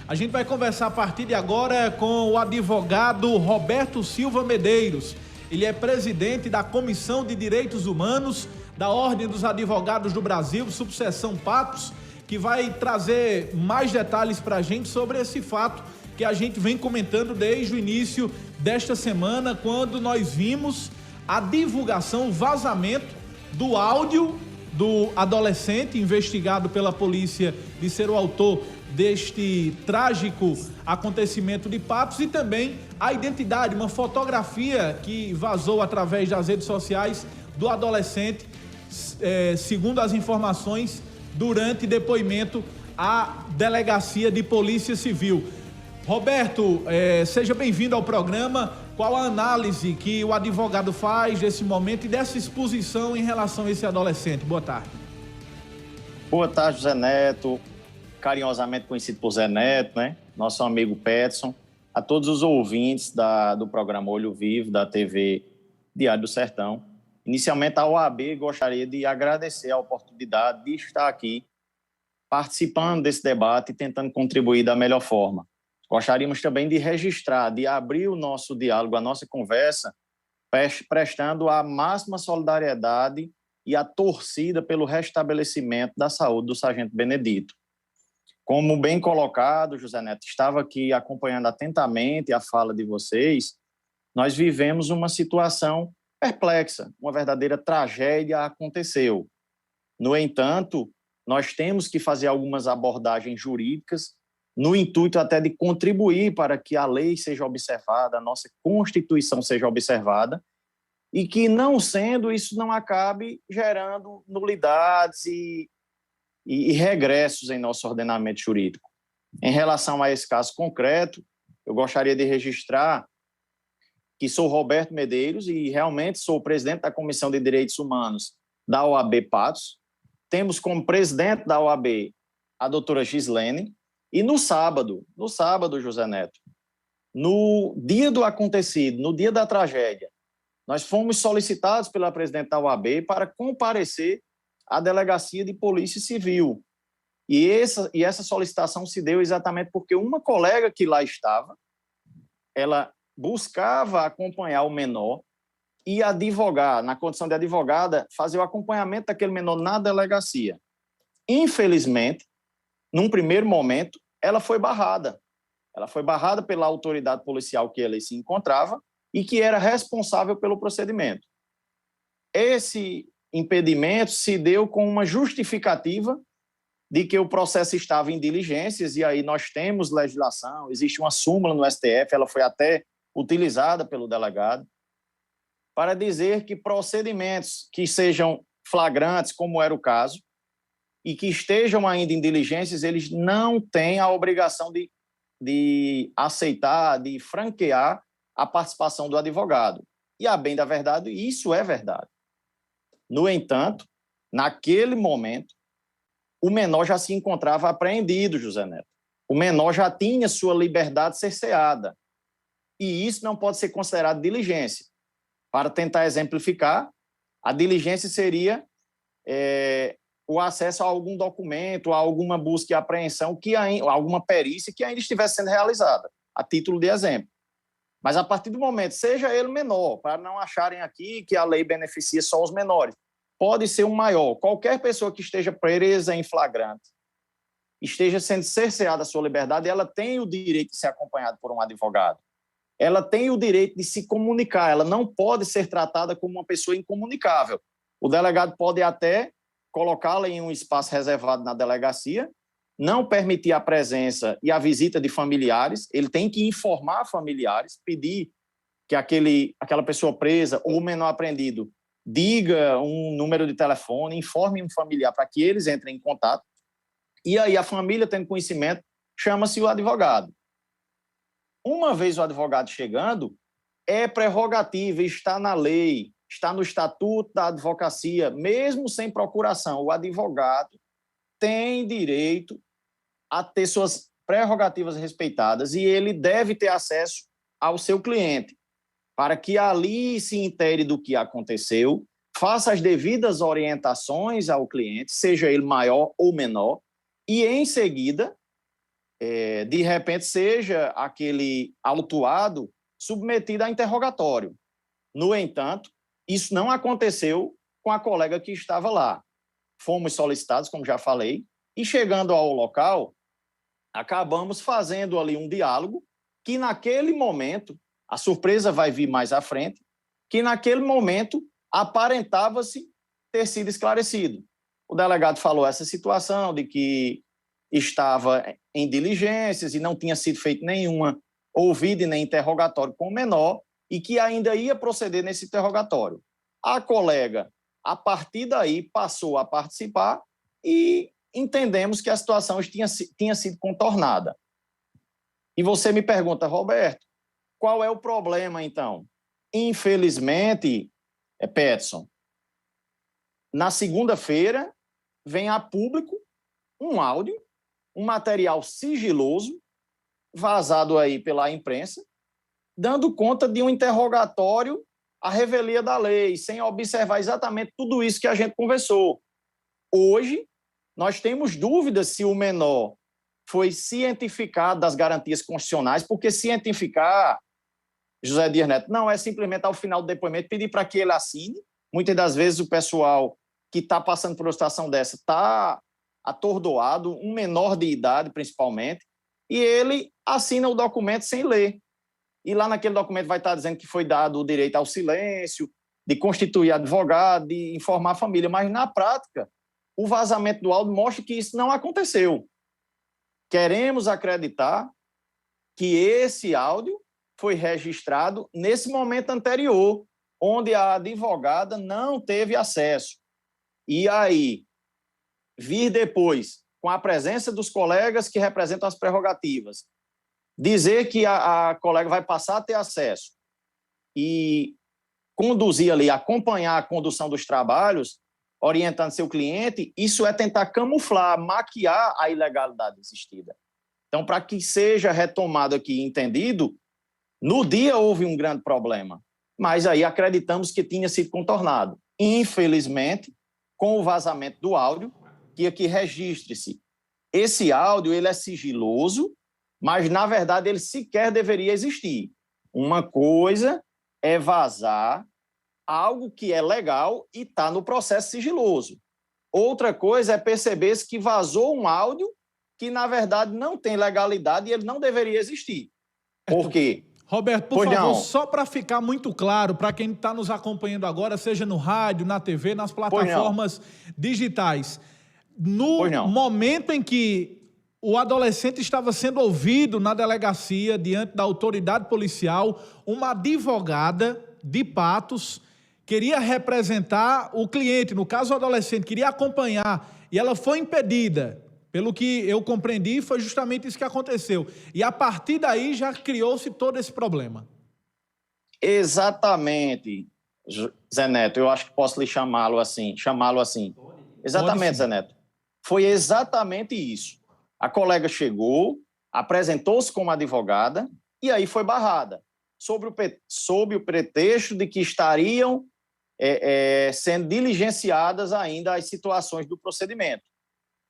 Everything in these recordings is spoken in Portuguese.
A gente vai conversar a partir de agora com o advogado Roberto Silva Medeiros. Ele é presidente da Comissão de Direitos Humanos da Ordem dos Advogados do Brasil, subseção Patos, que vai trazer mais detalhes para a gente sobre esse fato que a gente vem comentando desde o início desta semana, quando nós vimos a divulgação, o vazamento do áudio do adolescente investigado pela polícia de ser o autor deste trágico acontecimento de Patos, e também a identidade, uma fotografia que vazou através das redes sociais do adolescente, segundo as informações, durante depoimento à Delegacia de Polícia Civil. Roberto, seja bem-vindo ao programa. Qual a análise que o advogado faz desse momento e dessa exposição em relação a esse adolescente? Boa tarde. Boa tarde, Zé Neto, carinhosamente conhecido por Zé Neto, né? Nosso amigo Peterson, a todos os ouvintes do programa Olho Vivo, da TV Diário do Sertão. Inicialmente, a OAB gostaria de agradecer a oportunidade de estar aqui participando desse debate e tentando contribuir da melhor forma. Gostaríamos também de registrar, de abrir o nosso diálogo, a nossa conversa, prestando a máxima solidariedade e a torcida pelo restabelecimento da saúde do sargento Benedito. Como bem colocado, José Neto, estava aqui acompanhando atentamente a fala de vocês, nós vivemos uma situação perplexa, uma verdadeira tragédia aconteceu. No entanto, nós temos que fazer algumas abordagens jurídicas no intuito até de contribuir para que a lei seja observada, a nossa Constituição seja observada, e que, não sendo, isso não acabe gerando nulidades e regressos em nosso ordenamento jurídico. Em relação a esse caso concreto, eu gostaria de registrar que sou Roberto Medeiros e realmente sou presidente da Comissão de Direitos Humanos da OAB Patos. Temos como presidente da OAB a doutora Gislene. E no sábado, José Neto, no dia do acontecido, no dia da tragédia, nós fomos solicitados pela presidente da OAB para comparecer à Delegacia de Polícia Civil. E essa solicitação se deu exatamente porque uma colega que lá estava, ela buscava acompanhar o menor e advogar, na condição de advogada, fazer o acompanhamento daquele menor na delegacia. Infelizmente, num primeiro momento, ela foi barrada. Ela foi barrada pela autoridade policial que ela se encontrava e que era responsável pelo procedimento. Esse impedimento se deu com uma justificativa de que o processo estava em diligências, e aí nós temos legislação, existe uma súmula no STF, ela foi até utilizada pelo delegado, para dizer que procedimentos que sejam flagrantes, como era o caso, e que estejam ainda em diligências, eles não têm a obrigação de aceitar, de franquear a participação do advogado. E, a bem da verdade, isso é verdade. No entanto, naquele momento, o menor já se encontrava apreendido, José Neto. O menor já tinha sua liberdade cerceada. E isso não pode ser considerado diligência. Para tentar exemplificar, a diligência seria o acesso a algum documento, a alguma busca e apreensão, alguma perícia que ainda estivesse sendo realizada, a título de exemplo. Mas a partir do momento, seja ele menor, para não acharem aqui que a lei beneficia só os menores, pode ser um maior. Qualquer pessoa que esteja presa em flagrante, esteja sendo cerceada a sua liberdade, ela tem o direito de ser acompanhada por um advogado. Ela tem o direito de se comunicar, ela não pode ser tratada como uma pessoa incomunicável. O delegado pode até colocá-la em um espaço reservado na delegacia, não permitir a presença e a visita de familiares, ele tem que informar familiares, pedir que aquela pessoa presa ou menor apreendido diga um número de telefone, informe um familiar para que eles entrem em contato, e aí a família, tendo conhecimento, chama-se o advogado. Uma vez o advogado chegando, é prerrogativa, está na lei, está no Estatuto da Advocacia, mesmo sem procuração, o advogado tem direito a ter suas prerrogativas respeitadas e ele deve ter acesso ao seu cliente, para que ali se intere do que aconteceu, faça as devidas orientações ao cliente, seja ele maior ou menor, e em seguida de repente seja aquele autuado submetido a interrogatório. No entanto, isso não aconteceu com a colega que estava lá. Fomos solicitados, como já falei, e chegando ao local, acabamos fazendo ali um diálogo que naquele momento, a surpresa vai vir mais à frente, que naquele momento aparentava-se ter sido esclarecido. O delegado falou essa situação de que estava em diligências e não tinha sido feito nenhuma ouvida e nem interrogatório com o menor e que ainda ia proceder nesse interrogatório. A colega, a partir daí, passou a participar e entendemos que a situação tinha sido contornada. E você me pergunta, Roberto, qual é o problema, então? Infelizmente, Peterson, na segunda-feira vem a público um áudio, um material sigiloso, vazado aí pela imprensa, dando conta de um interrogatório à revelia da lei, sem observar exatamente tudo isso que a gente conversou. Hoje, nós temos dúvidas se o menor foi cientificado das garantias constitucionais, porque cientificar, José Dias Neto, não é simplesmente ao final do depoimento pedir para que ele assine. Muitas das vezes o pessoal que está passando por uma situação dessa está atordoado, um menor de idade principalmente, e ele assina o documento sem ler. E lá naquele documento vai estar dizendo que foi dado o direito ao silêncio, de constituir advogado, de informar a família, mas na prática o vazamento do áudio mostra que isso não aconteceu. Queremos acreditar que esse áudio foi registrado nesse momento anterior, onde a advogada não teve acesso. E aí, vir depois, com a presença dos colegas que representam as prerrogativas, dizer que a colega vai passar a ter acesso e conduzir ali, acompanhar a condução dos trabalhos, orientando seu cliente, isso é tentar camuflar, maquiar a ilegalidade existida. Então, para que seja retomado aqui e entendido, no dia houve um grande problema, mas aí acreditamos que tinha sido contornado. Infelizmente, com o vazamento do áudio, que aqui registre-se. Esse áudio ele é sigiloso, mas, na verdade, ele sequer deveria existir. Uma coisa é vazar algo que é legal e está no processo sigiloso. Outra coisa é perceber que vazou um áudio que, na verdade, não tem legalidade e ele não deveria existir. Por quê? Roberto, por favor, só para ficar muito claro, para quem está nos acompanhando agora, seja no rádio, na TV, nas plataformas digitais, no momento em que o adolescente estava sendo ouvido na delegacia, diante da autoridade policial, uma advogada de Patos queria representar o cliente, no caso o adolescente, queria acompanhar, e ela foi impedida. Pelo que eu compreendi, foi justamente isso que aconteceu. E a partir daí já criou-se todo esse problema. Exatamente, Zé Neto. Eu acho que posso lhe chamá-lo assim. Exatamente, Zé Neto. Foi exatamente isso. A colega chegou, apresentou-se como advogada e aí foi barrada, sob o pretexto de que estariam sendo diligenciadas ainda as situações do procedimento,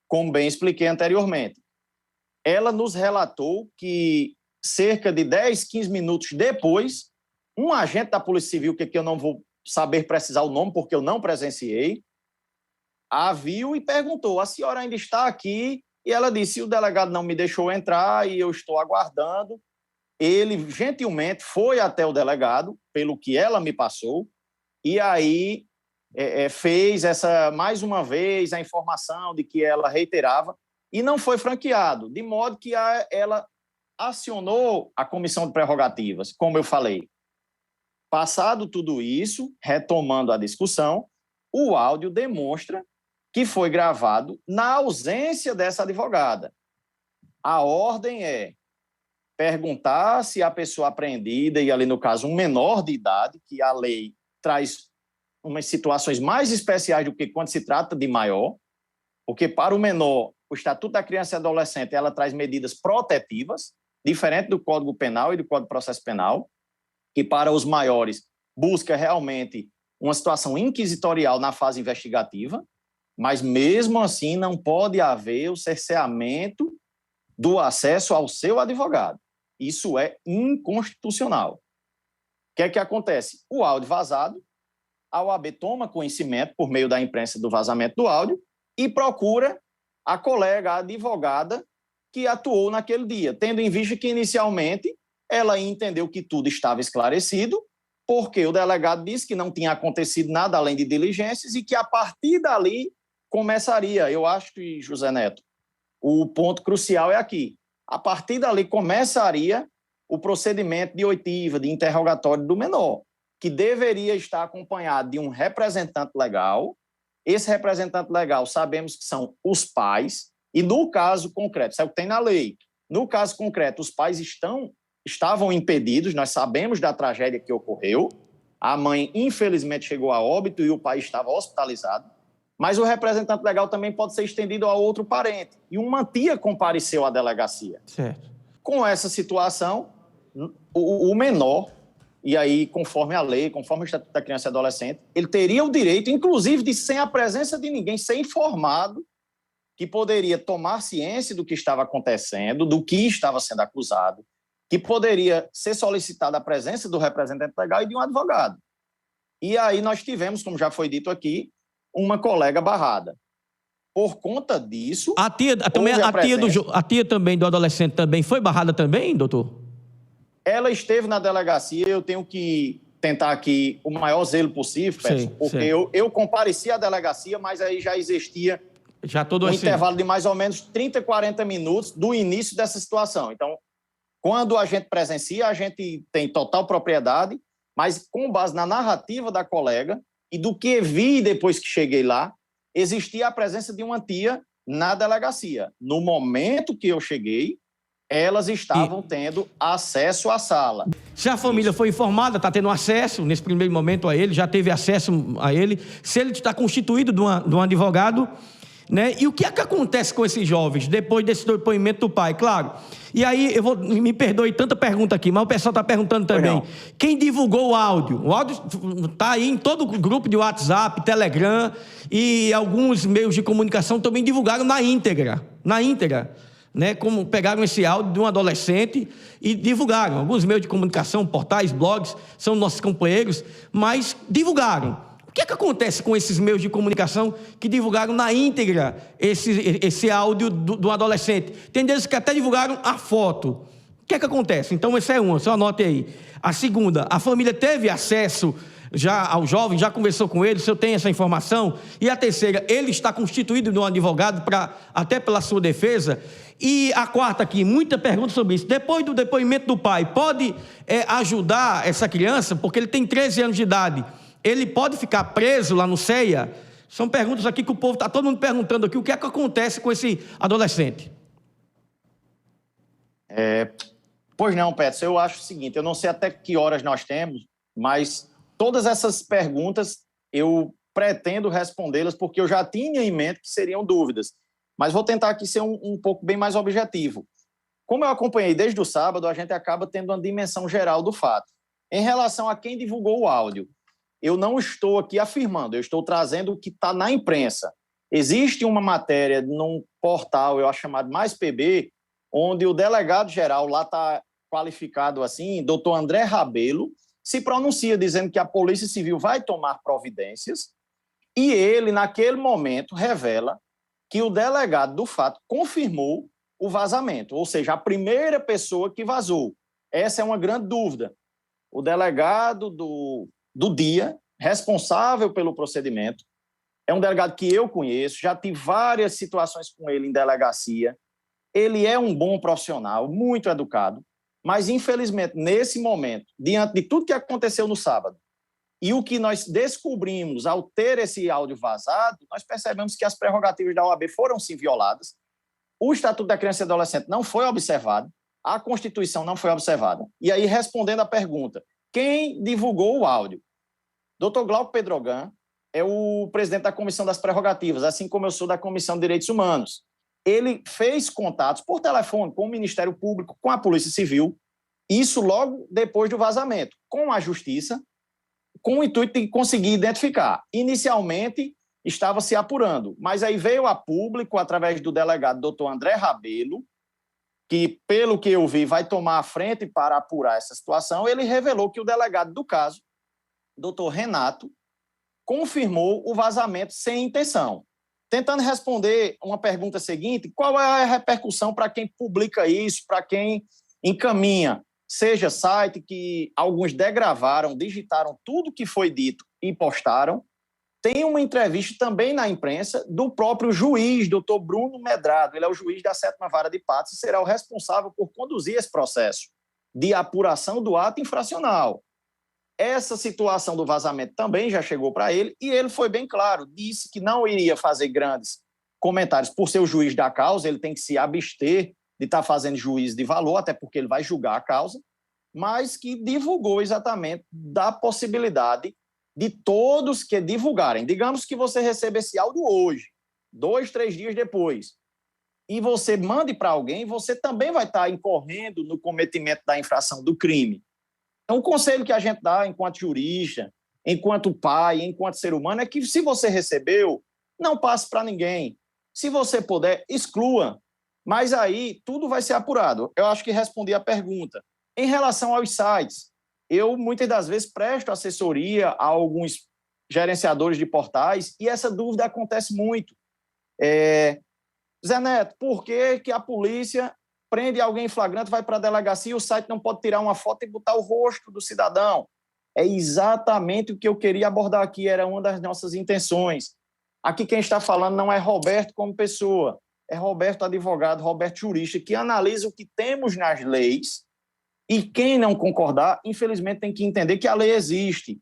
como bem expliquei anteriormente. Ela nos relatou que cerca de 10, 15 minutos depois, um agente da Polícia Civil, que eu não vou saber precisar o nome porque eu não presenciei, a viu e perguntou: a senhora ainda está aqui? E ela disse: o delegado não me deixou entrar e eu estou aguardando. Ele gentilmente foi até o delegado, pelo que ela me passou, e aí fez mais uma vez a informação de que ela reiterava e não foi franqueado, de modo que ela acionou a comissão de prerrogativas, como eu falei. Passado tudo isso, retomando a discussão, o áudio demonstra que foi gravado na ausência dessa advogada. A ordem é perguntar se a pessoa apreendida, e ali no caso um menor de idade, que a lei traz umas situações mais especiais do que quando se trata de maior, porque para o menor, o Estatuto da Criança e Adolescente, ela traz medidas protetivas, diferente do Código Penal e do Código de Processo Penal, que para os maiores busca realmente uma situação inquisitorial na fase investigativa, mas mesmo assim não pode haver o cerceamento do acesso ao seu advogado. Isso é inconstitucional. O que é que acontece? O áudio vazado, a OAB toma conhecimento por meio da imprensa do vazamento do áudio e procura a colega, a advogada que atuou naquele dia, tendo em vista que inicialmente ela entendeu que tudo estava esclarecido, porque o delegado disse que não tinha acontecido nada além de diligências e que a partir dali começaria, eu acho que, José Neto, o ponto crucial é aqui, a partir dali começaria o procedimento de oitiva, de interrogatório do menor, que deveria estar acompanhado de um representante legal. Esse representante legal sabemos que são os pais, e no caso concreto, isso é o que tem na lei, no caso concreto, os pais estavam impedidos, nós sabemos da tragédia que ocorreu, a mãe infelizmente chegou a óbito e o pai estava hospitalizado, mas o representante legal também pode ser estendido a outro parente, e uma tia compareceu à delegacia. Certo. Com essa situação, o menor, e aí conforme a lei, conforme o Estatuto da Criança e Adolescente, ele teria o direito, inclusive, de, sem a presença de ninguém, ser informado, que poderia tomar ciência do que estava acontecendo, do que estava sendo acusado, que poderia ser solicitada a presença do representante legal e de um advogado. E aí nós tivemos, como já foi dito aqui, uma colega barrada. Por conta disso... A tia também do adolescente também foi barrada também, doutor? Ela esteve na delegacia, eu tenho que tentar aqui o maior zelo possível, Peterson, porque eu compareci à delegacia, mas aí já existia um intervalo de mais ou menos 30, 40 minutos do início dessa situação. Então, quando a gente presencia, a gente tem total propriedade, mas com base na narrativa da colega e do que vi depois que cheguei lá, existia a presença de uma tia na delegacia. No momento que eu cheguei, elas estavam tendo acesso à sala. Se a família foi informada, está tendo acesso nesse primeiro momento a ele, já teve acesso a ele, se ele está constituído de um advogado, né? E o que é que acontece com esses jovens depois desse depoimento do pai? Claro. E aí, me perdoe tanta pergunta aqui, mas o pessoal está perguntando também. Quem divulgou o áudio? O áudio está aí em todo o grupo de WhatsApp, Telegram, e alguns meios de comunicação também divulgaram na íntegra. Né, como pegaram esse áudio de um adolescente e divulgaram. Alguns meios de comunicação, portais, blogs, são nossos companheiros, mas divulgaram. O que é que acontece com esses meios de comunicação que divulgaram na íntegra esse áudio do adolescente? Tem deles que até divulgaram a foto. O que é que acontece? Então, essa é uma, só anote aí. A segunda, a família teve acesso já ao jovem, já conversou com ele, se eu tenho essa informação. E a terceira, ele está constituído de um advogado, até pela sua defesa. E a quarta aqui, muita pergunta sobre isso. Depois do depoimento do pai, pode ajudar essa criança? Porque ele tem 13 anos de idade. Ele pode ficar preso lá no CEA? São perguntas aqui que o povo está todo mundo perguntando aqui. O que é que acontece com esse adolescente? Pois não, Peterson, eu acho o seguinte, eu não sei até que horas nós temos, mas todas essas perguntas eu pretendo respondê-las porque eu já tinha em mente que seriam dúvidas. Mas vou tentar aqui ser um pouco bem mais objetivo. Como eu acompanhei desde o sábado, a gente acaba tendo uma dimensão geral do fato. Em relação a quem divulgou o áudio, eu não estou aqui afirmando, eu estou trazendo o que está na imprensa. Existe uma matéria num portal, eu acho chamado Mais PB, onde o delegado-geral, lá está qualificado assim, doutor André Rabelo, se pronuncia dizendo que a Polícia Civil vai tomar providências e ele, naquele momento, revela que o delegado do fato confirmou o vazamento, ou seja, a primeira pessoa que vazou. Essa é uma grande dúvida. O delegado do dia, responsável pelo procedimento, é um delegado que eu conheço, já tive várias situações com ele em delegacia. Ele é um bom profissional, muito educado, mas, infelizmente, nesse momento, diante de tudo que aconteceu no sábado, e o que nós descobrimos ao ter esse áudio vazado, nós percebemos que as prerrogativas da OAB foram sim violadas, o Estatuto da Criança e Adolescente não foi observado, a Constituição não foi observada. E aí, respondendo à pergunta, quem divulgou o áudio? Dr. Glauco Pedrogan é o presidente da Comissão das Prerrogativas, assim como eu sou da Comissão de Direitos Humanos. Ele fez contatos por telefone com o Ministério Público, com a Polícia Civil, isso logo depois do vazamento, com a Justiça, com o intuito de conseguir identificar. Inicialmente, estava se apurando, mas aí veio a público, através do delegado Dr. André Rabelo, que, pelo que eu vi, vai tomar a frente para apurar essa situação, ele revelou que o delegado do caso, doutor Renato, confirmou o vazamento sem intenção. Tentando responder uma pergunta seguinte, qual é a repercussão para quem publica isso, para quem encaminha, seja site que alguns degravaram, digitaram tudo que foi dito e postaram. Tem uma entrevista também na imprensa do próprio juiz, doutor Bruno Medrado. Ele é o juiz da 7ª Vara de Patos e será o responsável por conduzir esse processo de apuração do ato infracional. Essa situação do vazamento também já chegou para ele e ele foi bem claro, disse que não iria fazer grandes comentários por ser o juiz da causa, ele tem que se abster de estar fazendo juízo de valor, até porque ele vai julgar a causa, mas que divulgou exatamente da possibilidade de todos que divulgarem. Digamos que você receba esse áudio hoje, 2, 3 dias depois, e você mande para alguém, você também vai estar incorrendo no cometimento da infração do crime. Então, o conselho que a gente dá enquanto jurista, enquanto pai, enquanto ser humano, é que se você recebeu, não passe para ninguém. Se você puder, exclua. Mas aí tudo vai ser apurado. Eu acho que respondi a pergunta. Em relação aos sites, eu muitas das vezes presto assessoria a alguns gerenciadores de portais e essa dúvida acontece muito. Zé Neto, por que a polícia prende alguém em flagrante, vai para a delegacia e o site não pode tirar uma foto e botar o rosto do cidadão? É exatamente o que eu queria abordar aqui, era uma das nossas intenções. Aqui quem está falando não é Roberto como pessoa, é Roberto advogado, Roberto jurista, que analisa o que temos nas leis e quem não concordar, infelizmente, tem que entender que a lei existe.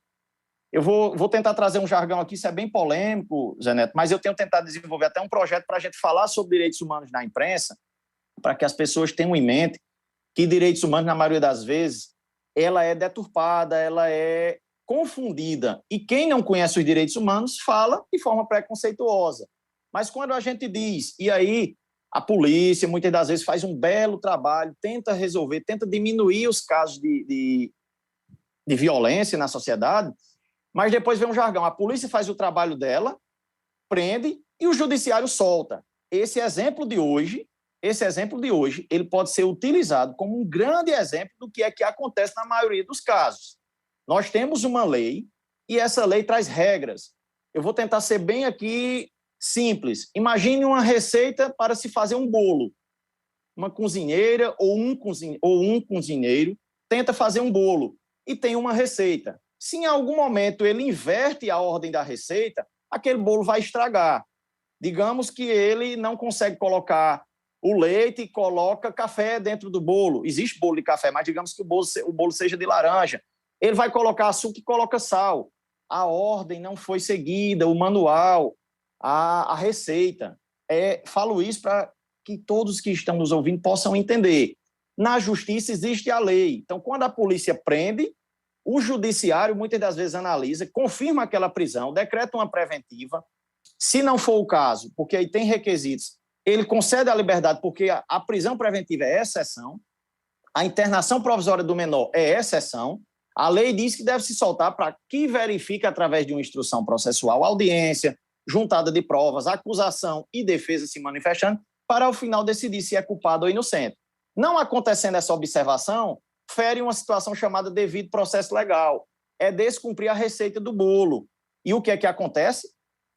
Eu vou tentar trazer um jargão aqui, isso é bem polêmico, Zé Neto, mas eu tenho tentado desenvolver até um projeto para a gente falar sobre direitos humanos na imprensa, para que as pessoas tenham em mente que direitos humanos, na maioria das vezes, ela é deturpada, ela é confundida. E quem não conhece os direitos humanos fala de forma preconceituosa. Mas quando a gente diz, e aí a polícia muitas das vezes faz um belo trabalho, tenta resolver, tenta diminuir os casos de violência na sociedade, mas depois vem um jargão, a polícia faz o trabalho dela, prende e o judiciário solta. Esse exemplo de hoje, ele pode ser utilizado como um grande exemplo do que é que acontece na maioria dos casos. Nós temos uma lei e essa lei traz regras. Eu vou tentar ser bem aqui simples. Imagine uma receita para se fazer um bolo. Uma cozinheira ou um cozinheiro tenta fazer um bolo e tem uma receita. Se em algum momento ele inverte a ordem da receita, aquele bolo vai estragar. Digamos que ele não consegue colocar o leite e coloca café dentro do bolo. Existe bolo de café, mas digamos que o bolo seja de laranja. Ele vai colocar açúcar e coloca sal. A ordem não foi seguida, o manual, a receita. Falo isso para que todos que estão nos ouvindo possam entender. Na justiça existe a lei. Então, quando a polícia prende, o judiciário muitas das vezes analisa, confirma aquela prisão, decreta uma preventiva. Se não for o caso, porque aí tem requisitos, ele concede a liberdade porque a prisão preventiva é exceção, a internação provisória do menor é exceção, a lei diz que deve se soltar para que verifique através de uma instrução processual, audiência, juntada de provas, acusação e defesa se manifestando, para ao final decidir se é culpado ou inocente. Não acontecendo essa observação, fere uma situação chamada devido processo legal, é descumprir a receita do bolo. E o que é que acontece?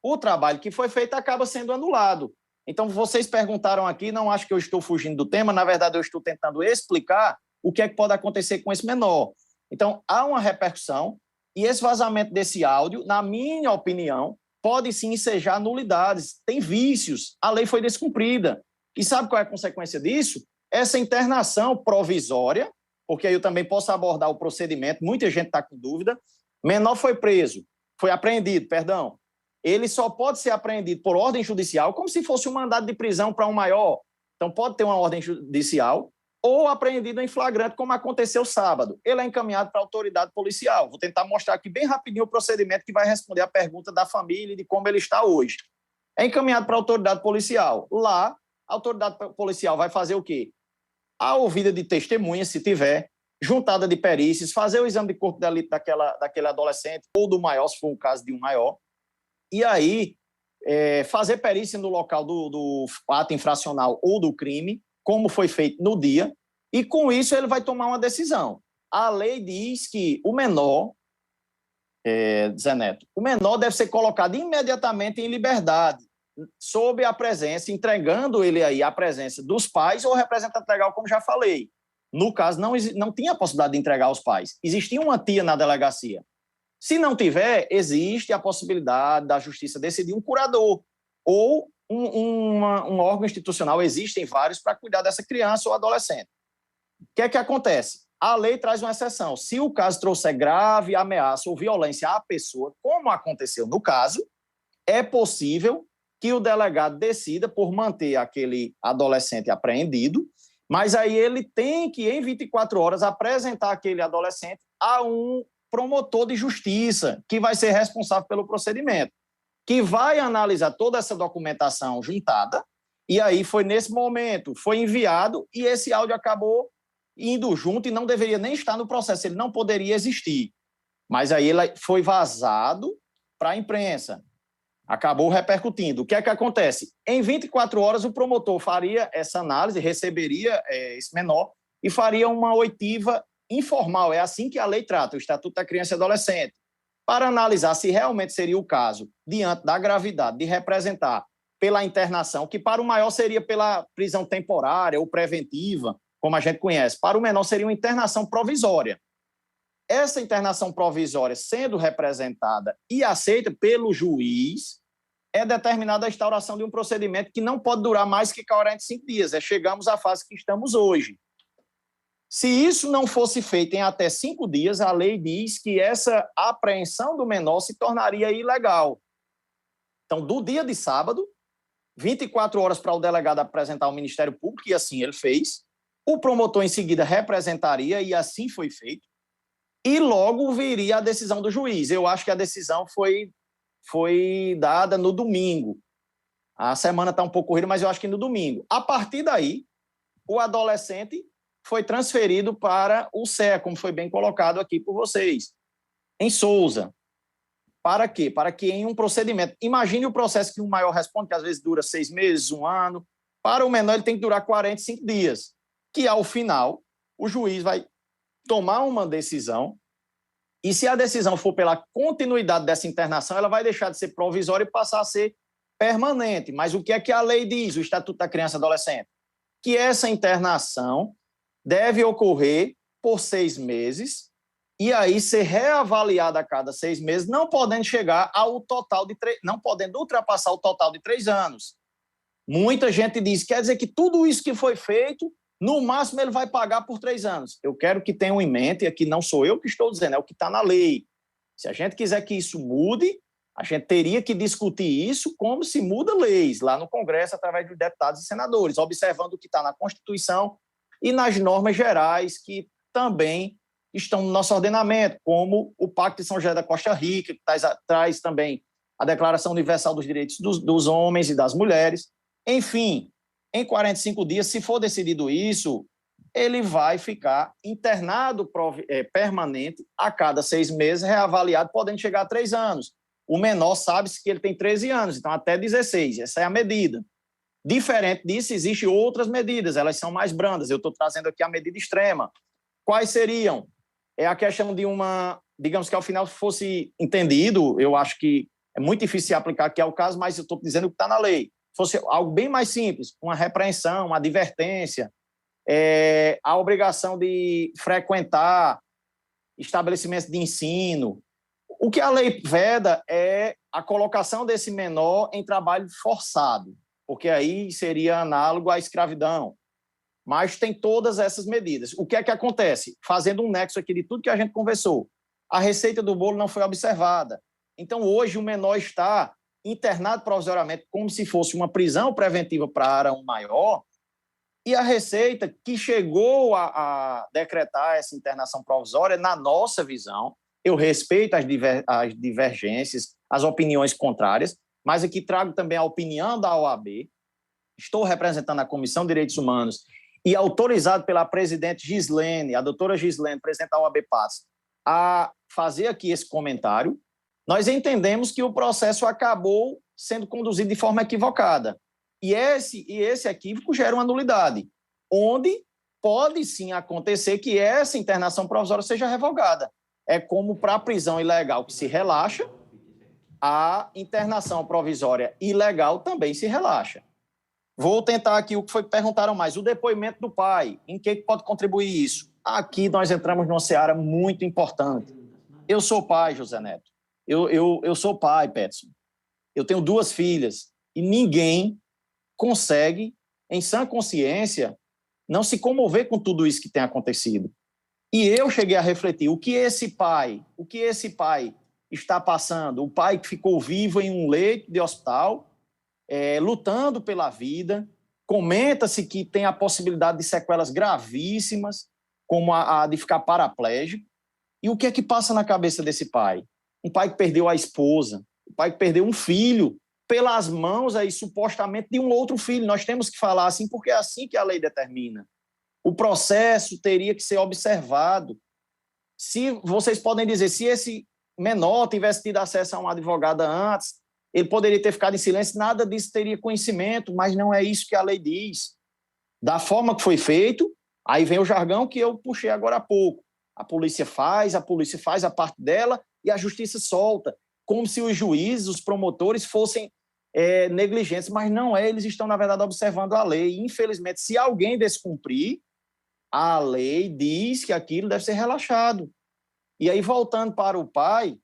O trabalho que foi feito acaba sendo anulado. Então, vocês perguntaram aqui, não acho que eu estou fugindo do tema, na verdade, eu estou tentando explicar o que é que pode acontecer com esse menor. Então, há uma repercussão e esse vazamento desse áudio, na minha opinião, pode sim ensejar nulidades, tem vícios, a lei foi descumprida. E sabe qual é a consequência disso? Essa internação provisória, porque aí eu também posso abordar o procedimento, muita gente está com dúvida, menor foi apreendido, perdão. Ele só pode ser apreendido por ordem judicial, como se fosse um mandado de prisão para um maior. Então, pode ter uma ordem judicial ou apreendido em flagrante, como aconteceu sábado. Ele é encaminhado para a autoridade policial. Vou tentar mostrar aqui bem rapidinho o procedimento que vai responder a pergunta da família e de como ele está hoje. É encaminhado para a autoridade policial. Lá, a autoridade policial vai fazer o quê? A ouvida de testemunha, se tiver, juntada de perícias, fazer o exame de corpo de delito daquele adolescente ou do maior, se for o caso de um maior, e aí fazer perícia no local do ato infracional ou do crime, como foi feito no dia, e com isso ele vai tomar uma decisão. A lei diz que o menor, Zé Neto, o menor deve ser colocado imediatamente em liberdade, sob a presença, entregando ele aí à presença dos pais ou representante legal, como já falei. No caso, não tinha a possibilidade de entregar aos pais. Existia uma tia na delegacia. Se não tiver, existe a possibilidade da justiça decidir um curador ou um órgão institucional, existem vários, para cuidar dessa criança ou adolescente. O que é que acontece? A lei traz uma exceção. Se o caso trouxer grave ameaça ou violência à pessoa, como aconteceu no caso, é possível que o delegado decida por manter aquele adolescente apreendido, mas aí ele tem que, em 24 horas, apresentar aquele adolescente a um promotor de justiça, que vai ser responsável pelo procedimento, que vai analisar toda essa documentação juntada, e aí foi nesse momento, foi enviado, e esse áudio acabou indo junto e não deveria nem estar no processo, ele não poderia existir. Mas aí ele foi vazado para a imprensa, acabou repercutindo. O que é que acontece? Em 24 horas, o promotor faria essa análise, receberia esse menor e faria uma oitiva informal. É assim que a lei trata, o Estatuto da Criança e Adolescente, para analisar se realmente seria o caso, diante da gravidade, de representar pela internação, que para o maior seria pela prisão temporária ou preventiva, como a gente conhece. Para o menor seria uma internação provisória. Essa internação provisória, sendo representada e aceita pelo juiz, é determinada a instauração de um procedimento que não pode durar mais que 45 dias. Chegamos à fase que estamos hoje. Se isso não fosse feito em até 5 dias, a lei diz que essa apreensão do menor se tornaria ilegal. Então, do dia de sábado, 24 horas para o delegado apresentar ao Ministério Público, e assim ele fez, o promotor em seguida representaria, e assim foi feito, e logo viria a decisão do juiz. Eu acho que a decisão foi dada no domingo. A semana está um pouco corrida, mas eu acho que no domingo. A partir daí, o adolescente foi transferido para o CEA, como foi bem colocado aqui por vocês, em Souza. Para quê? Para que em um procedimento... Imagine o processo que um maior responde, que às vezes dura 6 meses, 1 ano. Para o menor, ele tem que durar 45 dias. Que, ao final, o juiz vai tomar uma decisão, e se a decisão for pela continuidade dessa internação, ela vai deixar de ser provisória e passar a ser permanente. Mas o que é que a lei diz, o Estatuto da Criança e Adolescente? Que essa internação deve ocorrer por 6 meses e aí ser reavaliada a cada 6 meses, não podendo chegar ao total de não podendo ultrapassar o total de 3 anos. Muita gente diz, quer dizer que tudo isso que foi feito, no máximo ele vai pagar por 3 anos. Eu quero que tenham em mente, e aqui não sou eu que estou dizendo, é o que está na lei. Se a gente quiser que isso mude, a gente teria que discutir isso como se muda leis, lá no Congresso, através dos deputados e senadores, observando o que está na Constituição e nas normas gerais que também estão no nosso ordenamento, como o Pacto de São José da Costa Rica, que traz também a Declaração Universal dos Direitos dos Homens e das Mulheres. Enfim, em 45 dias, se for decidido isso, ele vai ficar internado permanente a cada 6 meses, reavaliado, podendo chegar a 3 anos. O menor sabe-se que ele tem 13 anos, então até 16, essa é a medida. Diferente disso, existem outras medidas, elas são mais brandas. Eu estou trazendo aqui a medida extrema. Quais seriam? É a questão de digamos que ao final fosse entendido, eu acho que é muito difícil aplicar, que é o caso, mas eu estou dizendo o que está na lei. Fosse algo bem mais simples, uma repreensão, uma advertência, a obrigação de frequentar estabelecimentos de ensino. O que a lei veda é a colocação desse menor em trabalho forçado, porque aí seria análogo à escravidão. Mas tem todas essas medidas. O que é que acontece? Fazendo um nexo aqui de tudo que a gente conversou, a receita do bolo não foi observada. Então, hoje, o menor está internado provisoriamente como se fosse uma prisão preventiva para um maior, e a Receita, que chegou a decretar essa internação provisória, na nossa visão, eu respeito as divergências, as opiniões contrárias, mas aqui trago também a opinião da OAB, estou representando a Comissão de Direitos Humanos e autorizado pela presidente Gislene, a doutora Gislene, presidente da OAB Paz, a fazer aqui esse comentário. Nós entendemos que o processo acabou sendo conduzido de forma equivocada. E esse equívoco gera uma nulidade. onde pode sim acontecer que essa internação provisória seja revogada. É como para a prisão ilegal que se relaxa, a internação provisória ilegal também se relaxa. Vou tentar aqui o que foi que perguntaram mais, o depoimento do pai, em que pode contribuir isso? Aqui nós entramos numa seara muito importante. Eu sou pai, José Neto. Eu sou pai, Peterson. Eu tenho 2 filhas e ninguém consegue, em sã consciência, não se comover com tudo isso que tem acontecido. E eu cheguei a refletir, o que esse pai está passando? O pai que ficou vivo em um leito de hospital, lutando pela vida, comenta-se que tem a possibilidade de sequelas gravíssimas, como a de ficar paraplégico. E o que é que passa na cabeça desse pai? Um pai que perdeu a esposa, um pai que perdeu um filho, pelas mãos aí, supostamente, de um outro filho. Nós temos que falar assim, porque é assim que a lei determina. O processo teria que ser observado. Se vocês podem dizer, se esse menor tivesse tido acesso a uma advogada antes, ele poderia ter ficado em silêncio, nada disso teria conhecimento, mas não é isso que a lei diz. Da forma que foi feito, aí vem o jargão que eu puxei agora há pouco. A polícia faz a parte dela e a justiça solta, como se os juízes, os promotores fossem negligentes, mas não é, eles estão, na verdade, observando a lei. Infelizmente, se alguém descumprir, a lei diz que aquilo deve ser relaxado. E aí, voltando para o pai,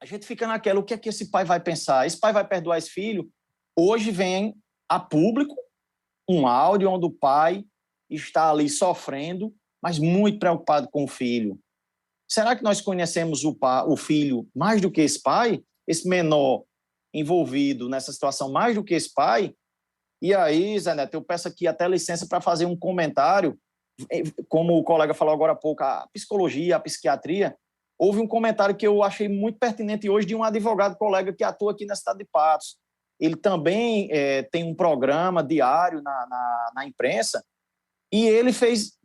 a gente fica naquela, o que é que esse pai vai pensar? Esse pai vai perdoar esse filho? Hoje vem a público um áudio onde o pai está ali sofrendo, mas muito preocupado com o filho. Será que nós conhecemos o filho mais do que esse pai? Esse menor envolvido nessa situação mais do que esse pai? E aí, Zé Neto, eu peço aqui até licença para fazer um comentário. Como o colega falou agora há pouco, a psicologia, a psiquiatria, houve um comentário que eu achei muito pertinente hoje de um advogado colega que atua aqui na cidade de Patos. Ele também tem um programa diário na imprensa, e ele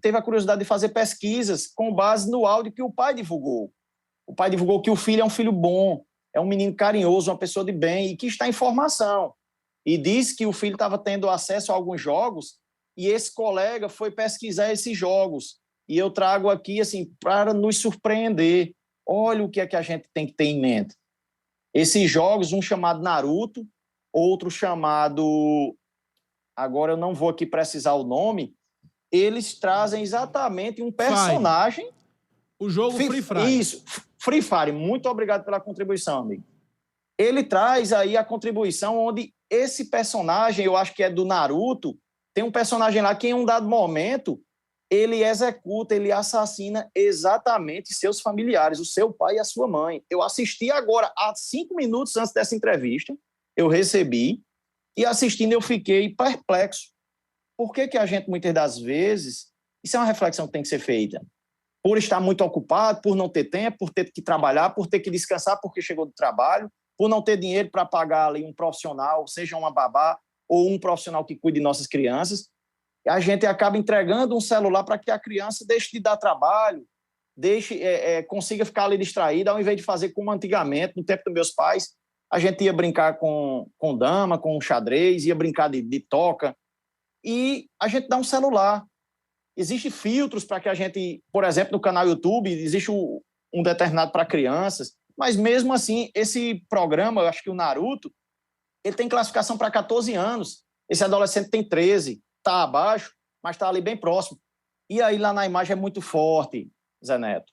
teve a curiosidade de fazer pesquisas com base no áudio que o pai divulgou. O pai divulgou que o filho é um filho bom, é um menino carinhoso, uma pessoa de bem, e que está em formação. E disse que o filho estava tendo acesso a alguns jogos, e esse colega foi pesquisar esses jogos. E eu trago aqui, assim, para nos surpreender. Olha o que é que a gente tem que ter em mente. Esses jogos, um chamado Naruto, outro chamado... Agora eu não vou aqui precisar o nome. Eles trazem exatamente um personagem... O jogo Free Fire. Isso, Free Fire. Muito obrigado pela contribuição, amigo. Ele traz aí a contribuição onde esse personagem, eu acho que é do Naruto, tem um personagem lá que em um dado momento ele executa, ele assassina exatamente seus familiares, o seu pai e a sua mãe. Eu assisti agora, há 5 minutos antes dessa entrevista, eu recebi, e assistindo eu fiquei perplexo. Por que a gente, muitas das vezes, isso é uma reflexão que tem que ser feita, por estar muito ocupado, por não ter tempo, por ter que trabalhar, por ter que descansar porque chegou do trabalho, por não ter dinheiro para pagar ali um profissional, seja uma babá ou um profissional que cuide de nossas crianças, a gente acaba entregando um celular para que a criança deixe de dar trabalho, consiga ficar ali distraída, ao invés de fazer como antigamente, no tempo dos meus pais, a gente ia brincar com dama, com xadrez, ia brincar de toca, e a gente dá um celular. Existem filtros para que a gente, por exemplo, no canal YouTube, existe um determinado para crianças, mas mesmo assim, esse programa, eu acho que o Naruto, ele tem classificação para 14 anos, esse adolescente tem 13, está abaixo, mas está ali bem próximo. E aí lá na imagem é muito forte, Zé Neto.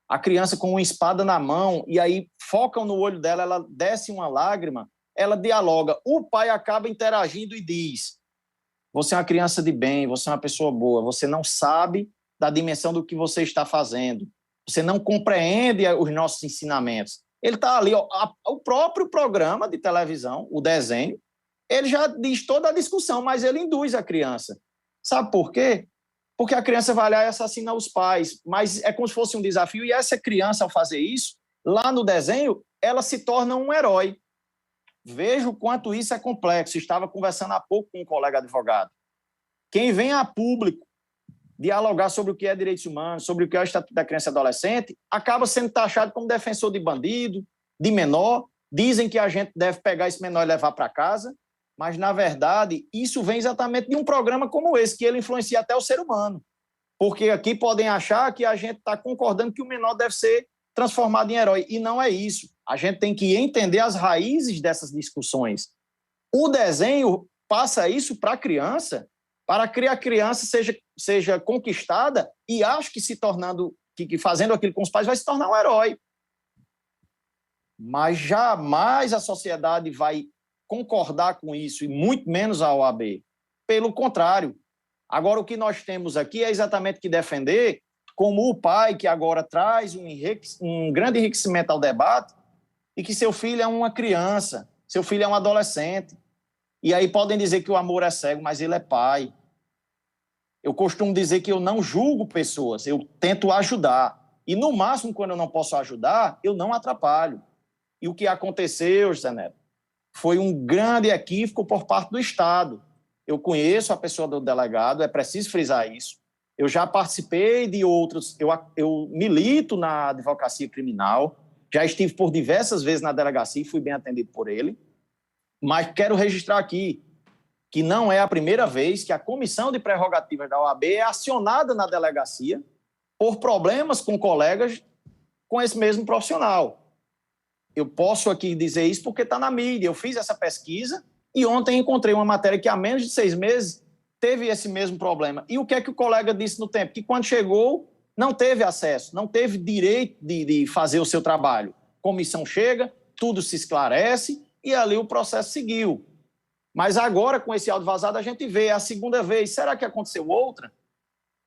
A criança com uma espada na mão, e aí focam no olho dela, ela desce uma lágrima, ela dialoga. O pai acaba interagindo e diz: você é uma criança de bem, você é uma pessoa boa, você não sabe da dimensão do que você está fazendo, você não compreende os nossos ensinamentos. Ele está ali, ó, o próprio programa de televisão, o desenho, ele já diz toda a discussão, mas ele induz a criança. Sabe por quê? Porque a criança vai lá e assassina os pais, mas é como se fosse um desafio, e essa criança, ao fazer isso, lá no desenho, ela se torna um herói. Veja o quanto isso é complexo. Estava conversando há pouco com um colega advogado. Quem vem a público dialogar sobre o que é direitos humanos, sobre o que é o Estatuto da Criança e Adolescente, acaba sendo taxado como defensor de bandido, de menor. Dizem que a gente deve pegar esse menor e levar para casa. Mas, na verdade, isso vem exatamente de um programa como esse, que ele influencia até o ser humano. Porque aqui podem achar que a gente está concordando que o menor deve ser transformado em herói. E não é isso. A gente tem que entender as raízes dessas discussões. O desenho passa isso para a criança, para que a criança seja conquistada e acho que se tornando, que fazendo aquilo com os pais vai se tornar um herói. Mas jamais a sociedade vai concordar com isso, e muito menos a OAB. Pelo contrário. Agora, o que nós temos aqui é exatamente que defender, como o pai que agora traz um grande enriquecimento ao debate, e que seu filho é uma criança, seu filho é um adolescente. E aí podem dizer que o amor é cego, mas ele é pai. Eu costumo dizer que eu não julgo pessoas, eu tento ajudar. E, no máximo, quando eu não posso ajudar, eu não atrapalho. E o que aconteceu, José Neto, foi um grande equívoco por parte do Estado. Eu conheço a pessoa do delegado, é preciso frisar isso. Eu já participei de outros, eu milito na advocacia criminal, já estive por diversas vezes na delegacia e fui bem atendido por ele, mas quero registrar aqui que não é a primeira vez que a comissão de prerrogativas da OAB é acionada na delegacia por problemas com colegas com esse mesmo profissional. Eu posso aqui dizer isso porque está na mídia, eu fiz essa pesquisa e ontem encontrei uma matéria que há menos de 6 meses teve esse mesmo problema. E o que é que o colega disse no tempo? Que quando chegou, não teve acesso, não teve direito de fazer o seu trabalho. Comissão chega, tudo se esclarece e ali o processo seguiu. Mas agora, com esse áudio vazado, a gente vê a segunda vez. Será que aconteceu outra?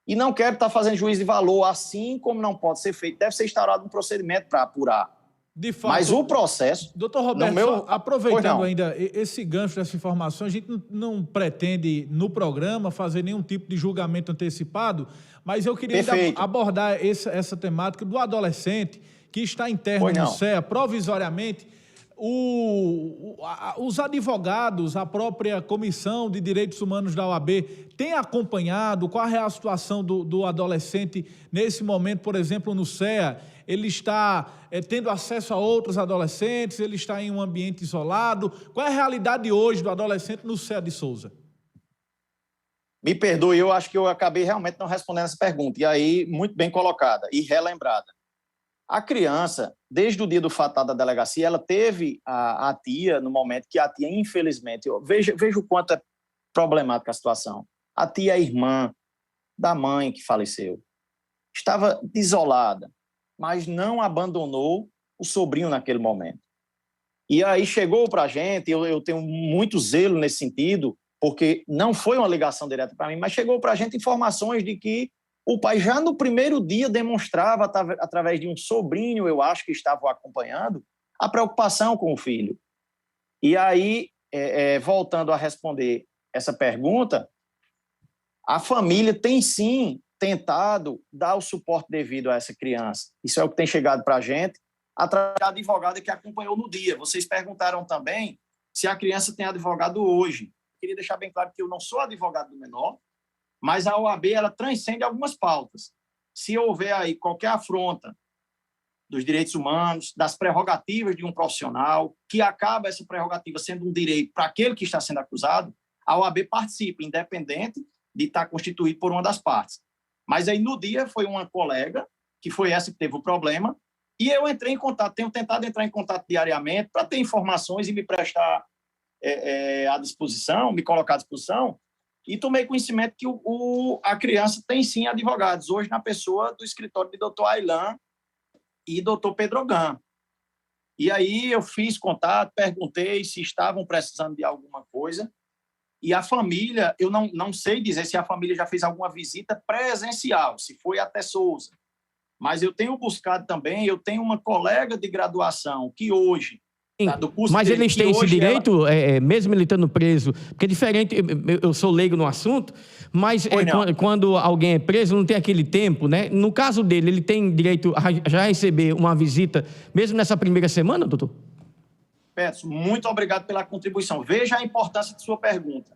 E não quero estar fazendo juízo de valor, assim como não pode ser feito. Deve ser instaurado um procedimento para apurar. De fato, mas o processo... Doutor Roberto, aproveitando ainda esse gancho dessa informação, a gente não pretende, no programa, fazer nenhum tipo de julgamento antecipado, mas eu queria abordar essa temática do adolescente que está interno no CEA, provisoriamente. Os advogados, a própria Comissão de Direitos Humanos da OAB, tem acompanhado qual é a situação do adolescente nesse momento, por exemplo, no CEA? Ele está tendo acesso a outros adolescentes, ele está em um ambiente isolado. Qual é a realidade hoje do adolescente no CEA de Souza? Me perdoe, eu acho que eu acabei realmente não respondendo essa pergunta. E aí, muito bem colocada e relembrada. A criança, desde o dia do fatal da delegacia, ela teve a tia, no momento que a tia, infelizmente, veja o quanto é problemática a situação. A tia, a irmã da mãe que faleceu, estava isolada, mas não abandonou o sobrinho naquele momento. E aí chegou para a gente, eu tenho muito zelo nesse sentido, porque não foi uma ligação direta para mim, mas chegou para a gente informações de que o pai já no primeiro dia demonstrava, através de um sobrinho, eu acho que estava o acompanhando, a preocupação com o filho. E aí, voltando a responder essa pergunta, a família tem sim tentado dar o suporte devido a essa criança. Isso é o que tem chegado para a gente, através da advogada que acompanhou no dia. Vocês perguntaram também se a criança tem advogado hoje. Eu queria deixar bem claro que eu não sou advogado do menor, mas a OAB ela transcende algumas pautas. Se houver aí qualquer afronta dos direitos humanos, das prerrogativas de um profissional, que acaba essa prerrogativa sendo um direito para aquele que está sendo acusado, a OAB participa, independente de estar constituído por uma das partes. Mas aí no dia foi uma colega, que foi essa que teve o problema, e eu entrei em contato, tenho tentado entrar em contato diariamente para ter informações e me prestar à disposição, me colocar à disposição, e tomei conhecimento que a criança tem sim advogados, hoje na pessoa do escritório de doutor Ailan e doutor Pedrogan. E aí eu fiz contato, perguntei se estavam precisando de alguma coisa, e a família, eu não sei dizer se a família já fez alguma visita presencial, se foi até Souza, mas eu tenho buscado também, eu tenho uma colega de graduação que hoje... do curso mas dele, eles têm esse direito, mesmo ele estando preso, porque é diferente, eu sou leigo no assunto, mas quando alguém é preso não tem aquele tempo, né? No caso dele, ele tem direito a já receber uma visita, mesmo nessa primeira semana, doutor? Peterson, muito obrigado pela contribuição. Veja a importância de sua pergunta.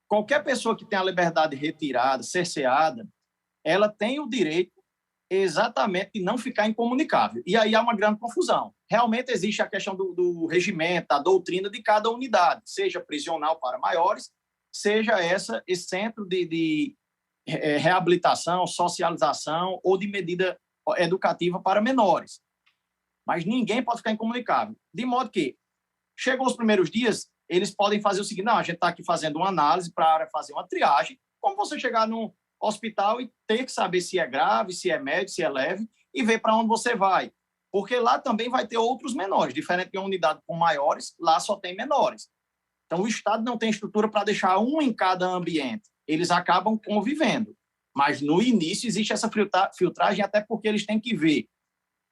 Qualquer pessoa que tenha a liberdade retirada, cerceada, ela tem o direito exatamente de não ficar incomunicável. E aí há uma grande confusão. Realmente existe a questão do regimento, da doutrina de cada unidade, seja prisional para maiores, seja esse centro de reabilitação, socialização ou de medida educativa para menores. Mas ninguém pode ficar incomunicável. De modo que, chegou os primeiros dias, eles podem fazer o seguinte: não, a gente está aqui fazendo uma análise para fazer uma triagem, como você chegar num hospital e ter que saber se é grave, se é médio, se é leve, e ver para onde você vai. Porque lá também vai ter outros menores, diferente de uma unidade com maiores, lá só tem menores. Então, o Estado não tem estrutura para deixar um em cada ambiente. Eles acabam convivendo. Mas, no início, existe essa filtragem, até porque eles têm que ver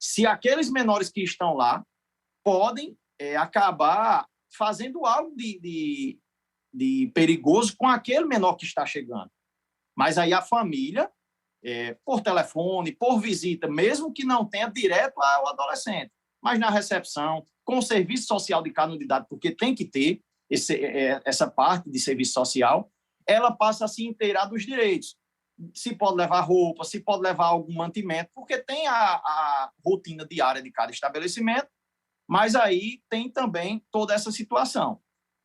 se aqueles menores que estão lá podem acabar fazendo algo de perigoso com aquele menor que está chegando. Mas aí a família, por telefone, por visita, mesmo que não tenha direto ao adolescente, mas na recepção, com o serviço social de cada unidade, porque tem que ter essa parte de serviço social, ela passa a se inteirar dos direitos. Se pode levar roupa, se pode levar algum mantimento, porque tem a rotina diária de cada estabelecimento, mas aí tem também toda essa situação.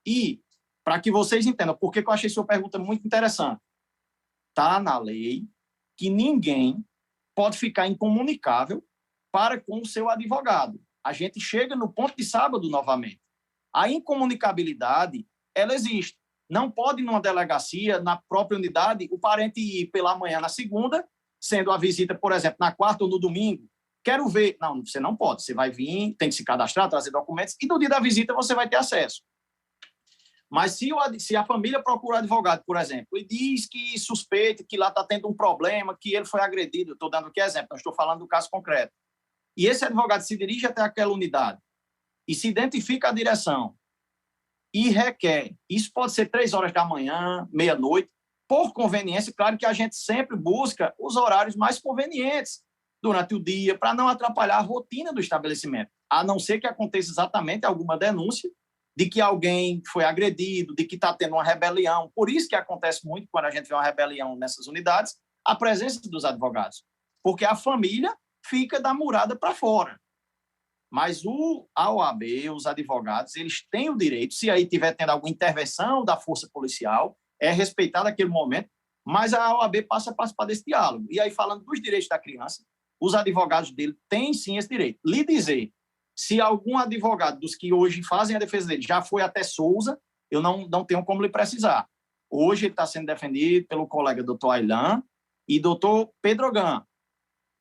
E, para que vocês entendam, porque eu achei sua pergunta muito interessante, está na lei que ninguém pode ficar incomunicável para com o seu advogado. A gente chega no ponto de sábado novamente. A incomunicabilidade, ela existe. Não pode, numa delegacia, na própria unidade, o parente ir pela manhã na segunda, sendo a visita, por exemplo, na quarta ou no domingo. Quero ver. Não, você não pode. Você vai vir, tem que se cadastrar, trazer documentos, e no dia da visita você vai ter acesso. Mas se a família procura advogado, por exemplo, e diz que suspeita que lá está tendo um problema, que ele foi agredido, estou dando aqui exemplo, não estou falando do caso concreto, e esse advogado se dirige até aquela unidade e se identifica a direção e requer, isso pode ser 3 horas da manhã, meia-noite, por conveniência, claro que a gente sempre busca os horários mais convenientes durante o dia, para não atrapalhar a rotina do estabelecimento, a não ser que aconteça exatamente alguma denúncia de que alguém foi agredido, de que está tendo uma rebelião. Por isso que acontece muito, quando a gente vê uma rebelião nessas unidades, a presença dos advogados, porque a família fica da murada para fora. Mas a OAB, os advogados, eles têm o direito, se aí tiver tendo alguma intervenção da força policial, é respeitado aquele momento, mas a OAB passa a participar desse diálogo. E aí, falando dos direitos da criança, os advogados dele têm sim esse direito. Lhe dizer, se algum advogado dos que hoje fazem a defesa dele já foi até Souza, eu não tenho como lhe precisar. Hoje ele está sendo defendido pelo colega doutor Aylan e doutor Pedro Gan.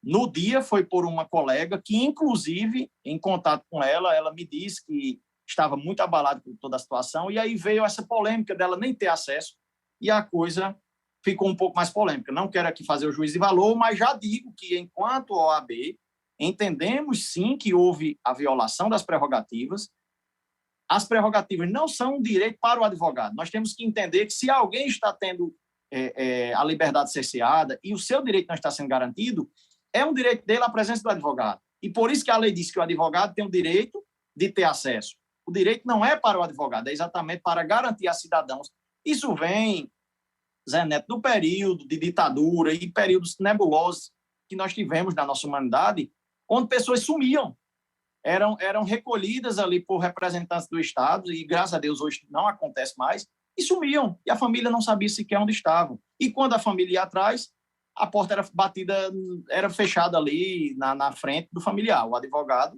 No dia foi por uma colega que, inclusive, em contato com ela me disse que estava muito abalada por toda a situação, e aí veio essa polêmica dela nem ter acesso, e a coisa ficou um pouco mais polêmica. Não quero aqui fazer o juízo de valor, mas já digo que, enquanto OAB, entendemos sim que houve a violação das prerrogativas. As prerrogativas não são um direito para o advogado. Nós temos que entender que, se alguém está tendo a liberdade cerceada e o seu direito não está sendo garantido, é um direito dele a presença do advogado. E por isso que a lei diz que o advogado tem o direito de ter acesso. O direito não é para o advogado, é exatamente para garantir a cidadãos. Isso vem, Zé Neto, do período de ditadura e períodos nebulosos que nós tivemos na nossa humanidade, onde pessoas sumiam, eram recolhidas ali por representantes do Estado, e graças a Deus hoje não acontece mais, e sumiam, e a família não sabia sequer onde estavam. E quando a família ia atrás, a porta era batida, era fechada ali na frente do familiar. O advogado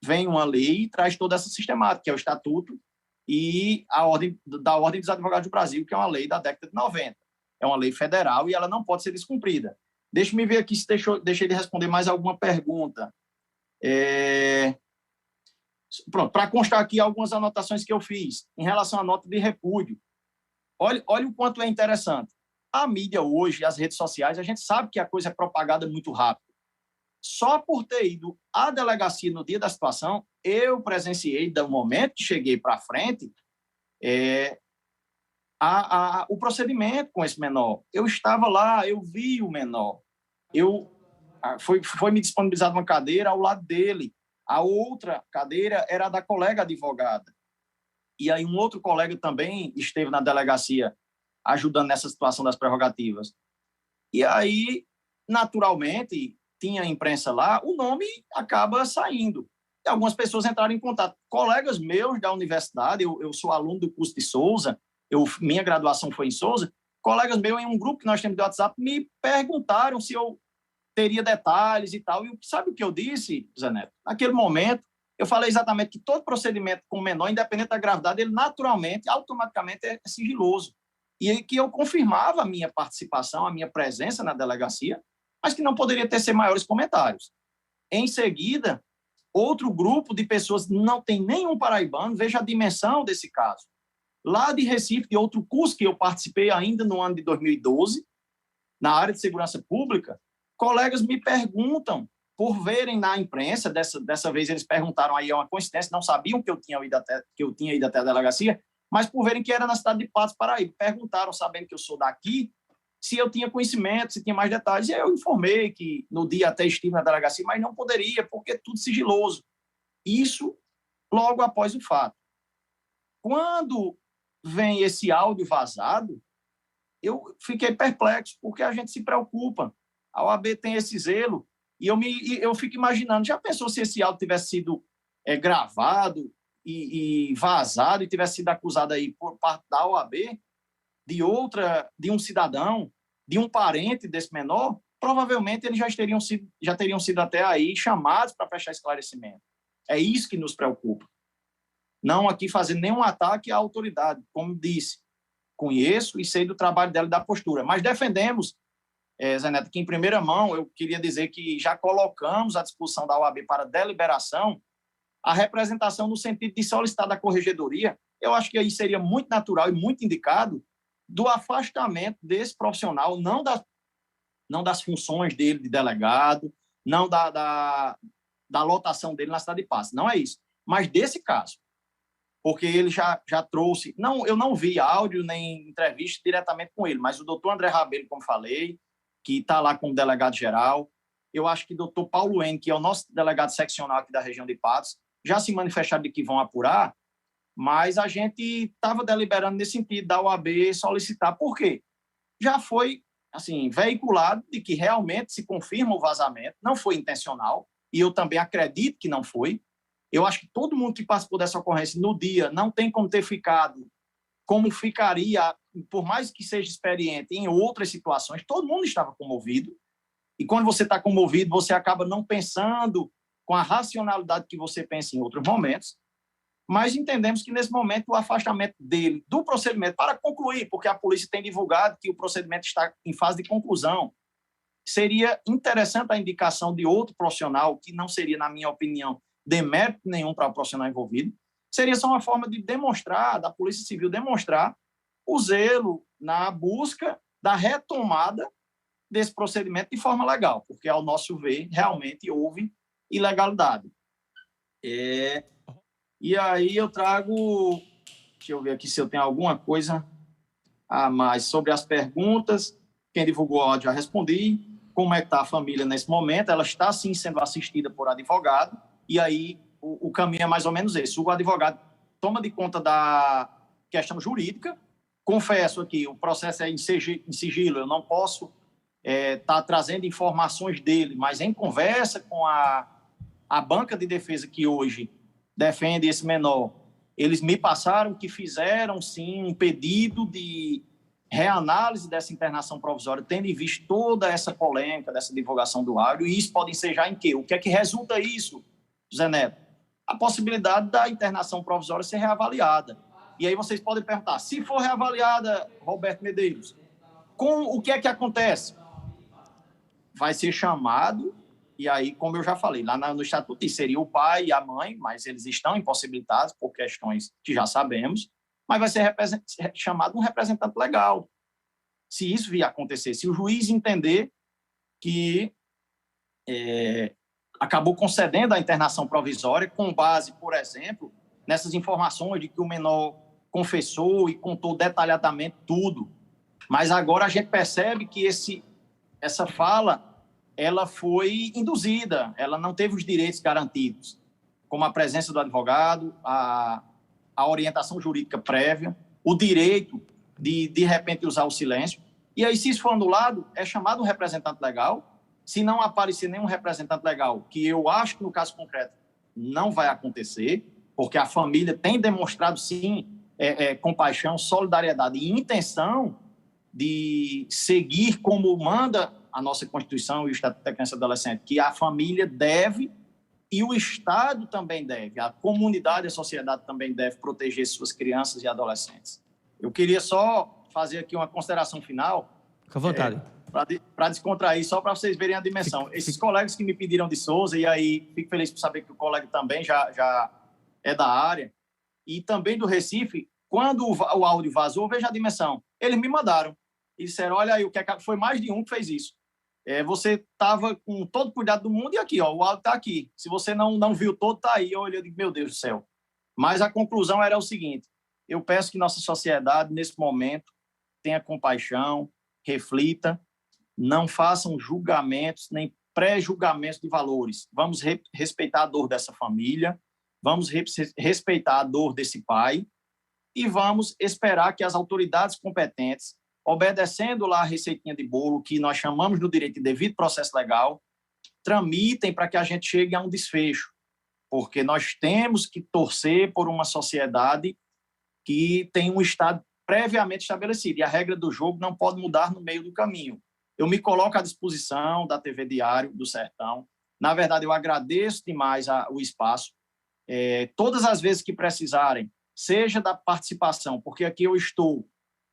vem uma lei e traz toda essa sistemática, que é o Estatuto e a Ordem dos Advogados do Brasil, que é uma lei da década de 90. É uma lei federal e ela não pode ser descumprida. Deixa-me ver aqui se deixei de responder mais alguma pergunta. Pronto, para constar aqui algumas anotações que eu fiz em relação à nota de repúdio. Olha o quanto é interessante. A mídia hoje, as redes sociais, a gente sabe que a coisa é propagada muito rápido. Só por ter ido à delegacia no dia da situação, eu presenciei, do momento que cheguei para frente, o procedimento com esse menor. Eu estava lá, eu vi o menor. Foi me disponibilizada uma cadeira ao lado dele. A outra cadeira era da colega advogada. E aí um outro colega também esteve na delegacia ajudando nessa situação das prerrogativas. E aí, naturalmente, tinha imprensa lá, o nome acaba saindo. E algumas pessoas entraram em contato. Colegas meus da universidade, eu sou aluno do curso de Souza, minha graduação foi em Souza, colegas meus em um grupo que nós temos de WhatsApp me perguntaram se eu teria detalhes e tal. E sabe o que eu disse, Zé Neto? Naquele momento, eu falei exatamente que todo procedimento com menor, independente da gravidade, ele naturalmente, automaticamente é sigiloso. E que eu confirmava a minha participação, a minha presença na delegacia, mas que não poderia tecer maiores comentários. Em seguida, outro grupo de pessoas, não tem nenhum paraibano, veja a dimensão desse caso. Lá de Recife, de outro curso que eu participei ainda no ano de 2012, na área de segurança pública, colegas me perguntam, por verem na imprensa, dessa vez eles perguntaram, aí é uma coincidência, não sabiam que eu tinha ido até a delegacia, mas por verem que era na cidade de Patos, Paraíba, perguntaram, sabendo que eu sou daqui, se eu tinha conhecimento, se tinha mais detalhes. E eu informei que no dia até estive na delegacia, mas não poderia, porque é tudo sigiloso. Isso logo após o fato. Quando vem esse áudio vazado, eu fiquei perplexo, porque a gente se preocupa. A OAB tem esse zelo, e eu fico imaginando, já pensou se esse áudio tivesse sido gravado e vazado, e tivesse sido acusado aí por parte da OAB, de um cidadão, de um parente desse menor, provavelmente eles já teriam sido até aí chamados para prestar esclarecimento. É isso que nos preocupa. Não aqui fazendo nenhum ataque à autoridade, como disse, conheço e sei do trabalho dela e da postura, mas defendemos, Zé Neto, que em primeira mão eu queria dizer que já colocamos à disposição da OAB para deliberação a representação no sentido de solicitar da corregedoria. Eu acho que aí seria muito natural e muito indicado do afastamento desse profissional, não das funções dele de delegado, não da lotação dele na cidade de Patos, não é isso, mas desse caso, porque ele já trouxe, eu não vi áudio nem entrevista diretamente com ele, mas o doutor André Rabelo, como falei, que está lá como delegado-geral, eu acho que o doutor Paulo N., que é o nosso delegado seccional aqui da região de Patos, já se manifestaram de que vão apurar, mas a gente estava deliberando nesse sentido da OAB solicitar. Por quê? Já foi assim, veiculado de que realmente se confirma o vazamento, não foi intencional, e eu também acredito que não foi. Eu acho que todo mundo que participou dessa ocorrência no dia não tem como ter ficado como ficaria, por mais que seja experiente, em outras situações. Todo mundo estava comovido, e quando você está comovido, você acaba não pensando com a racionalidade que você pensa em outros momentos, mas entendemos que, nesse momento, o afastamento dele do procedimento, para concluir, porque a polícia tem divulgado que o procedimento está em fase de conclusão, seria interessante a indicação de outro profissional, que não seria, na minha opinião, demérito nenhum para o profissional envolvido, seria só uma forma de demonstrar, da Polícia Civil demonstrar o zelo na busca da retomada desse procedimento de forma legal, porque, ao nosso ver, realmente houve ilegalidade. E aí eu trago, deixa eu ver aqui se eu tenho alguma coisa a mais sobre as perguntas. Quem divulgou o áudio já respondi. Como é que está a família nesse momento? Ela está, sim, sendo assistida por advogado, e aí o caminho é mais ou menos esse. O advogado toma de conta da questão jurídica. Confesso aqui, o processo é em sigilo, eu não posso estar trazendo informações dele, mas em conversa com a banca de defesa que hoje defende esse menor, eles me passaram que fizeram, sim, um pedido de reanálise dessa internação provisória, tendo em vista toda essa polêmica, dessa divulgação do áudio, e isso pode ensejar em quê? O que é que resulta isso, Zé Neto? A possibilidade da internação provisória ser reavaliada. E aí vocês podem perguntar, se for reavaliada, Roberto Medeiros, o que é que acontece? Vai ser chamado, e aí, como eu já falei, lá no Estatuto seria o pai e a mãe, mas eles estão impossibilitados por questões que já sabemos, mas vai ser chamado um representante legal. Se isso vier a acontecer, se o juiz entender que acabou concedendo a internação provisória com base, por exemplo, nessas informações de que o menor confessou e contou detalhadamente tudo. Mas agora a gente percebe que essa fala ela foi induzida, ela não teve os direitos garantidos, como a presença do advogado, a orientação jurídica prévia, o direito de repente, usar o silêncio. E aí, se isso for anulado, é chamado um representante legal. se não aparecer nenhum representante legal, que eu acho que no caso concreto não vai acontecer, porque a família tem demonstrado, sim, compaixão, solidariedade e intenção de seguir como manda a nossa Constituição e o Estatuto da Criança e do Adolescente, que a família deve e o Estado também deve, a comunidade e a sociedade também deve proteger suas crianças e adolescentes. Eu queria só fazer aqui uma consideração final. Fica à vontade. Para descontrair, só para vocês verem a dimensão. Esses colegas que me pediram de Souza, e aí fico feliz por saber que o colega também já é da área, e também do Recife, quando o áudio vazou, veja a dimensão. Eles me mandaram e disseram, olha aí, foi mais de um que fez isso. Você estava com todo o cuidado do mundo e aqui, ó, o áudio está aqui. Se você não viu todo, está aí. Eu olhei e digo, meu Deus do céu. Mas a conclusão era o seguinte, eu peço que nossa sociedade, nesse momento, tenha compaixão, reflita, não façam julgamentos, nem pré-julgamentos de valores. Vamos respeitar a dor dessa família, vamos respeitar a dor desse pai e vamos esperar que as autoridades competentes, obedecendo lá a receitinha de bolo, que nós chamamos no direito de devido processo legal, tramitem para que a gente chegue a um desfecho, porque nós temos que torcer por uma sociedade que tem um Estado previamente estabelecido, e a regra do jogo não pode mudar no meio do caminho. Eu me coloco à disposição da TV Diário do Sertão. Na verdade, eu agradeço demais o espaço. Todas as vezes que precisarem, seja da participação, porque aqui eu estou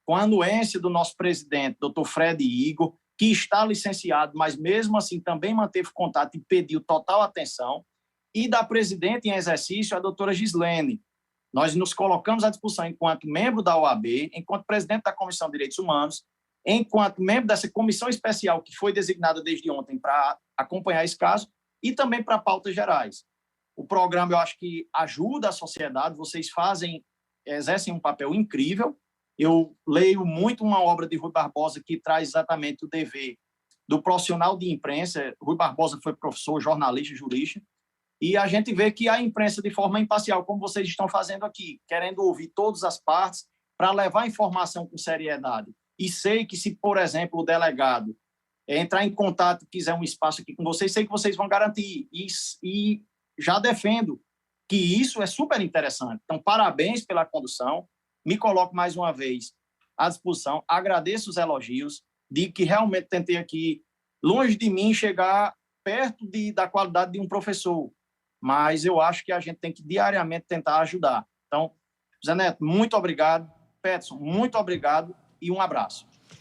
com a anuência do nosso presidente, Dr. Fred Igor, que está licenciado, mas mesmo assim também manteve contato e pediu total atenção, e da presidente em exercício, a doutora Gislene. Nós nos colocamos à disposição enquanto membro da OAB, enquanto presidente da Comissão de Direitos Humanos, enquanto membro dessa comissão especial que foi designada desde ontem para acompanhar esse caso e também para pautas gerais. O programa, eu acho que ajuda a sociedade, vocês exercem um papel incrível. Eu leio muito uma obra de Rui Barbosa que traz exatamente o dever do profissional de imprensa. Rui Barbosa foi professor, jornalista, jurista, e a gente vê que a imprensa, de forma imparcial, como vocês estão fazendo aqui, querendo ouvir todas as partes para levar a informação com seriedade. E sei que se, por exemplo, o delegado entrar em contato e quiser um espaço aqui com vocês, sei que vocês vão garantir. E já defendo que isso é super interessante. Então, parabéns pela condução. Me coloco mais uma vez à disposição. Agradeço os elogios. Digo que realmente tentei aqui, longe de mim, chegar perto da qualidade de um professor. Mas eu acho que a gente tem que diariamente tentar ajudar. Então, Zé Neto, muito obrigado. Peterson, muito obrigado e um abraço.